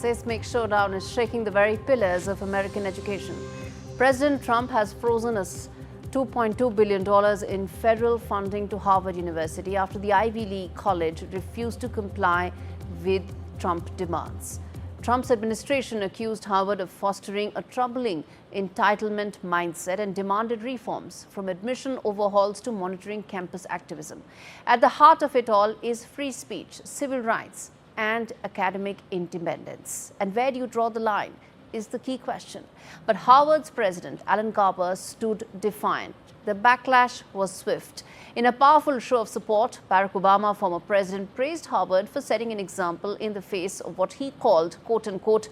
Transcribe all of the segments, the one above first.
seismic showdown is shaking the very pillars of American education. President Trump has frozen $2.2 billion in federal funding to Harvard University after the Ivy League college refused to comply with Trump demands. Trump's administration accused Harvard of fostering a troubling entitlement mindset and demanded reforms, from admission overhauls to monitoring campus activism. At the heart of it all is free speech, civil rights, and academic independence. And where do you draw the line is the key question. But Harvard's president, Alan Garber, stood defiant. The backlash was swift. In a powerful show of support, Barack Obama, former president, praised Harvard for setting an example in the face of what he called, quote-unquote,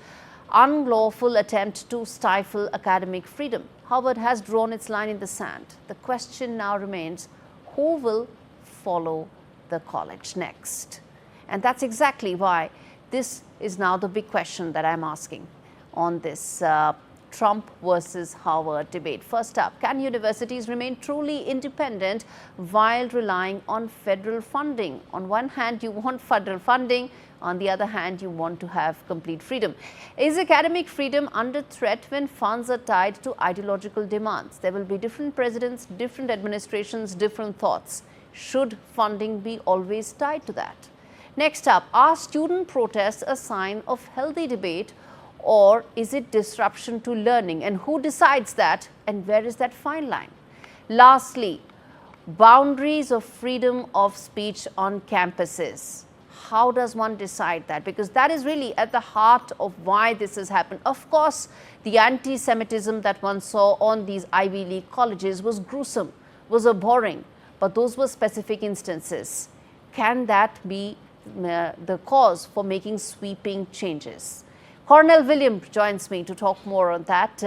unlawful attempt to stifle academic freedom. Harvard has drawn its line in the sand. The question now remains, who will follow the college next? And that's exactly why this is now the big question that I'm asking on this Trump versus Harvard debate. First up, can universities remain truly independent while relying on federal funding? On one hand, you want federal funding. On the other hand, you want to have complete freedom. Is academic freedom under threat when funds are tied to ideological demands? There will be different presidents, different administrations, different thoughts. Should funding be always tied to that? Next up, are student protests a sign of healthy debate, or is it disruption to learning? And who decides that, and where is that fine line? Lastly, boundaries of freedom of speech on campuses. How does one decide that? Because that is really at the heart of why this has happened. Of course, the anti-Semitism that one saw on these Ivy League colleges was gruesome, was abhorring, but those were specific instances. Can that be the cause for making sweeping changes? Cornell William joins me to talk more on that,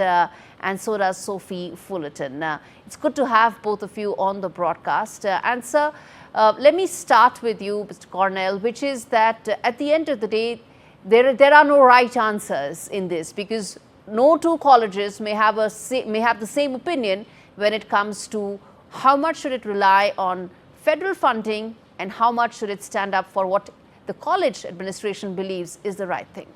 and so does Sophie Fullerton. It's good to have both of you on the broadcast. And sir, let me start with you, Mr. Cornell, which is that at the end of the day, there are no right answers in this, because no two colleges may have the same opinion when it comes to how much should it rely on federal funding and how much should it stand up for what the college administration believes is the right thing.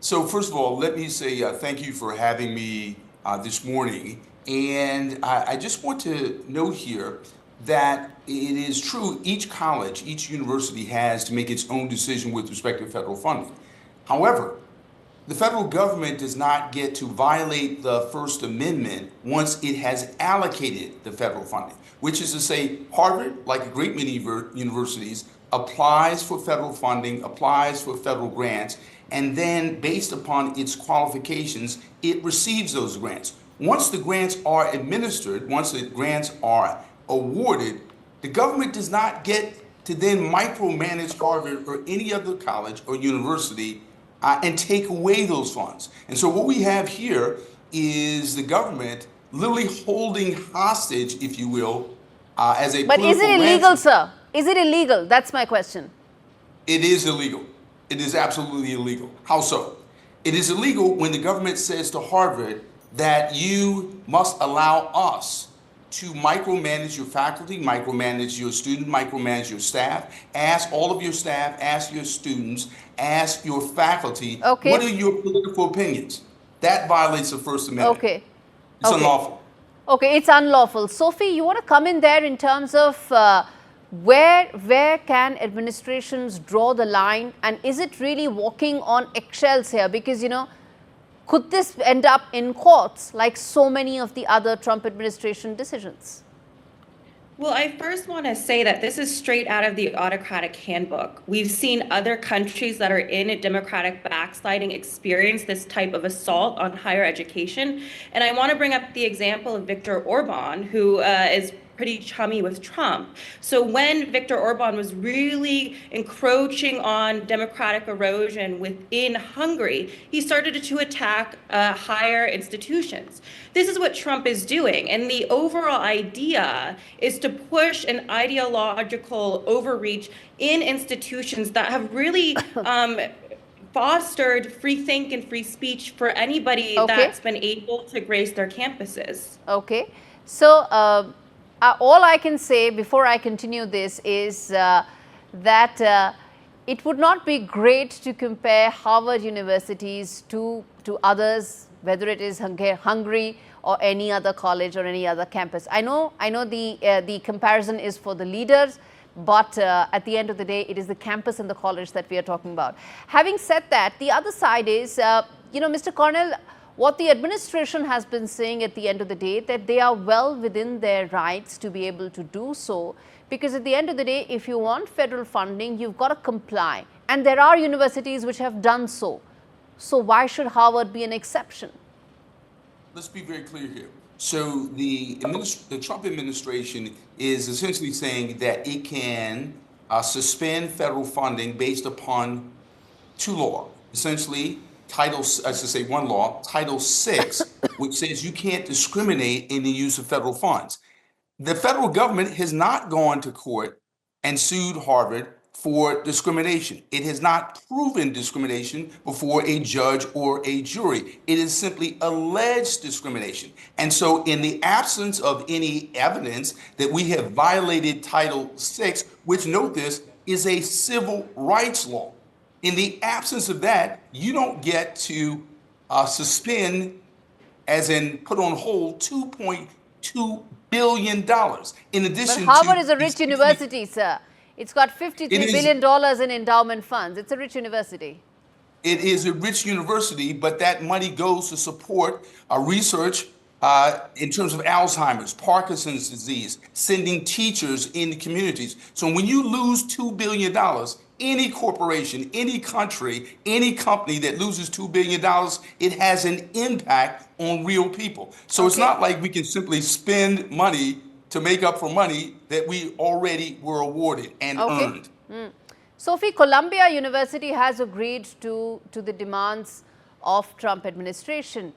So first of all, let me say thank you for having me this morning. And I just want to note here that it is true, each college, each university has to make its own decision with respect to federal funding. However, the federal government does not get to violate the First Amendment once it has allocated the federal funding, which is to say Harvard, like a great many universities, applies for federal funding, applies for federal grants, and then based upon its qualifications, it receives those grants. Once the grants are administered, once the grants are awarded, the government does not get to then micromanage Harvard or any other college or university and take away those funds. And so what we have here is the government literally holding hostage, if you will, as a But is it illegal, sir? Is it illegal? That's my question. It is illegal. It is absolutely illegal. How so? It is illegal when the government says to Harvard that you must allow us to micromanage your faculty, micromanage your student, micromanage your staff, ask all of your staff, ask your students, ask your faculty, what are your political opinions? That violates the First Amendment. Okay. It's unlawful. Okay, it's unlawful. Sophie, you want to come in there in terms of where can administrations draw the line, and is it really walking on eggshells here? Because, you know, could this end up in courts like so many of the other Trump administration decisions? Well, I first want to say that this is straight out of the autocratic handbook. We've seen other countries that are in a democratic backsliding experience this type of assault on higher education. And I want to bring up the example of Viktor Orban, who is pretty chummy with Trump. So when Viktor Orban was really encroaching on democratic erosion within Hungary, he started to attack higher institutions. This is what Trump is doing. And the overall idea is to push an ideological overreach in institutions that have really fostered free think and free speech for anybody that's been able to grace their campuses. Okay. So all I can say before I continue this is that it would not be great to compare Harvard universities to others, whether it is Hungary or any other college or any other campus. I know the comparison is for the leaders, but at the end of the day, it is the campus and the college that we are talking about. Having said that, the other side is, Mr. Cornell, what the administration has been saying at the end of the day, that they are well within their rights to be able to do so, because at the end of the day, if you want federal funding, you've got to comply. And there are universities which have done so. So why should Harvard be an exception? Let's be very clear here. So the Trump administration is essentially saying that it can suspend federal funding based upon two laws. Essentially, one law, Title VI, which says you can't discriminate in the use of federal funds. The federal government has not gone to court and sued Harvard for discrimination. It has not proven discrimination before a judge or a jury. It is simply alleged discrimination. And so in the absence of any evidence that we have violated Title VI, which, note this, is a civil rights law. In the absence of that, you don't get to suspend, as in put on hold, $2.2 billion. In addition, but Harvard is a rich university, sir. It's got $53 billion in endowment funds. It's a rich university. It is a rich university, but that money goes to support research in terms of Alzheimer's, Parkinson's disease, sending teachers into communities. So when you lose $2 billion, any corporation, any country, any company that loses $2 billion, it has an impact on real people. So It's not like we can simply spend money to make up for money that we already were awarded and earned. Sophie, Columbia University has agreed to the demands of Trump administration,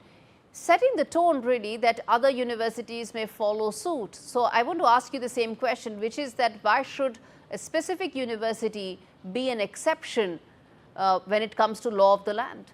setting the tone really that other universities may follow suit. So I want to ask you the same question, which is that why should a specific university be an exception when it comes to law of the land?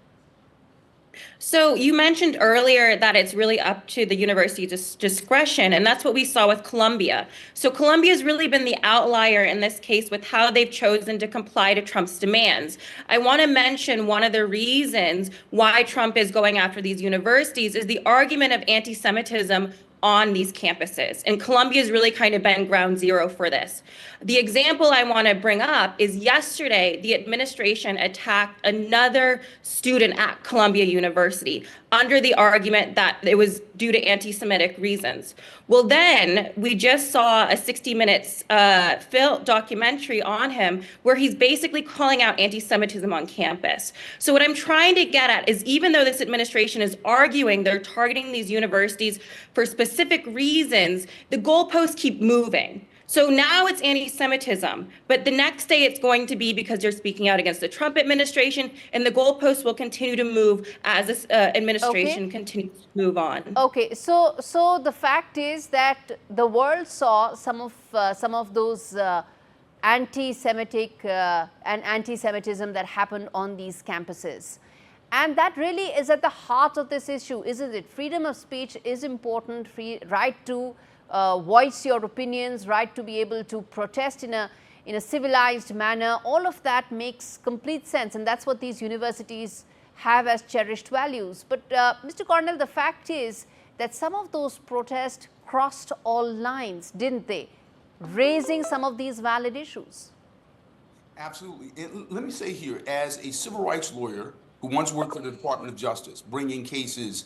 So you mentioned earlier that it's really up to the university's discretion, and that's what we saw with Columbia. So Columbia has really been the outlier in this case with how they've chosen to comply to Trump's demands. I want to mention one of the reasons why Trump is going after these universities is the argument of anti-Semitism on these campuses. And Columbia has really kind of been ground zero for this. The example I want to bring up is yesterday, the administration attacked another student at Columbia University under the argument that it was due to anti-Semitic reasons. Well, then we just saw a 60 Minutes film documentary on him where he's basically calling out anti-Semitism on campus. So what I'm trying to get at is, even though this administration is arguing they're targeting these universities for specific reasons, the goalposts keep moving. So now it's anti-Semitism, but the next day it's going to be because they're speaking out against the Trump administration, and the goalposts will continue to move as this administration continues to move on. Okay, so the fact is that the world saw some of those anti-Semitic and anti-Semitism that happened on these campuses. And that really is at the heart of this issue, isn't it? Freedom of speech is important, right to voice your opinions, right to be able to protest in a civilized manner. All of that makes complete sense, and that's what these universities have as cherished values. But Mr. Cornell, the fact is that some of those protests crossed all lines, didn't they? Raising some of these valid issues. Absolutely. And let me say here, as a civil rights lawyer who once worked for the Department of Justice, bringing cases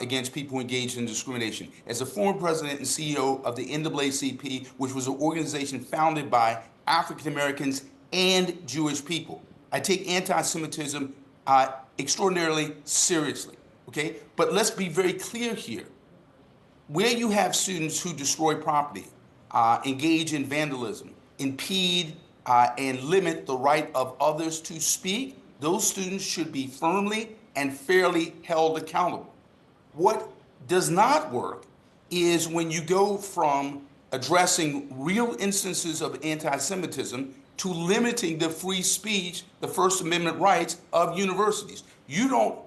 against people who engaged in discrimination, as a former president and CEO of the NAACP, which was an organization founded by African Americans and Jewish people, I take anti-Semitism extraordinarily seriously, okay? But let's be very clear here. Where you have students who destroy property, engage in vandalism, impede and limit the right of others to speak, those students should be firmly and fairly held accountable. What does not work is when you go from addressing real instances of anti-Semitism to limiting the free speech, the First Amendment rights of universities. You don't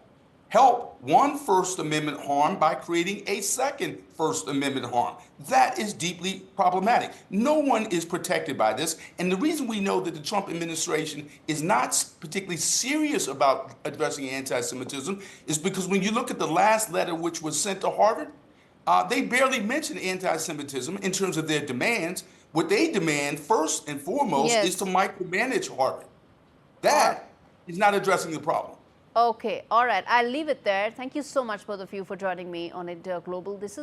help one First Amendment harm by creating a second First Amendment harm. That is deeply problematic. No one is protected by this. And the reason we know that the Trump administration is not particularly serious about addressing anti-Semitism is because when you look at the last letter which was sent to Harvard, they barely mention anti-Semitism in terms of their demands. What they demand first and foremost is to micromanage Harvard. That is not addressing the problem. Okay, all right. I'll leave it there. Thank you so much, both of you, for joining me on Interglobal. This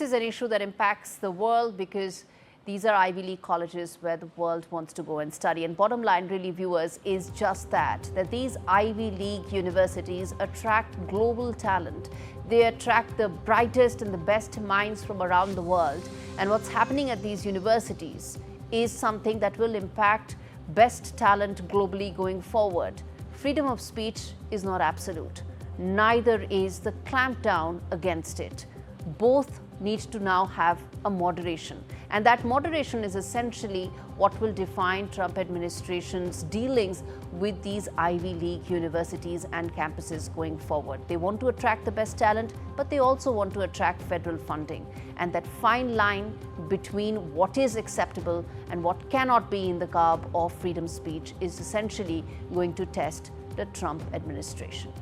is an issue that impacts the world because these are Ivy League colleges where the world wants to go and study. And bottom line, really, viewers, is just that these Ivy League universities attract global talent. They attract the brightest and the best minds from around the world. And what's happening at these universities is something that will impact best talent globally going forward. Freedom of speech is not absolute. Neither is the clampdown against it. Both need to now have a moderation. And that moderation is essentially what will define Trump administration's dealings with these Ivy League universities and campuses going forward. They want to attract the best talent, but they also want to attract federal funding. And that fine line between what is acceptable and what cannot be in the garb of freedom speech is essentially going to test the Trump administration.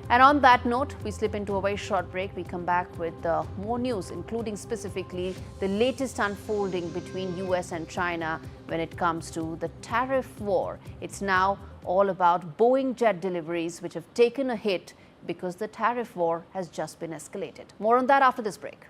And on that note, we slip into a very short break. We come back with more news, including specifically the latest unfolding between US and China when it comes to the tariff war. It's now all about Boeing jet deliveries, which have taken a hit because the tariff war has just been escalated. More on that after this break.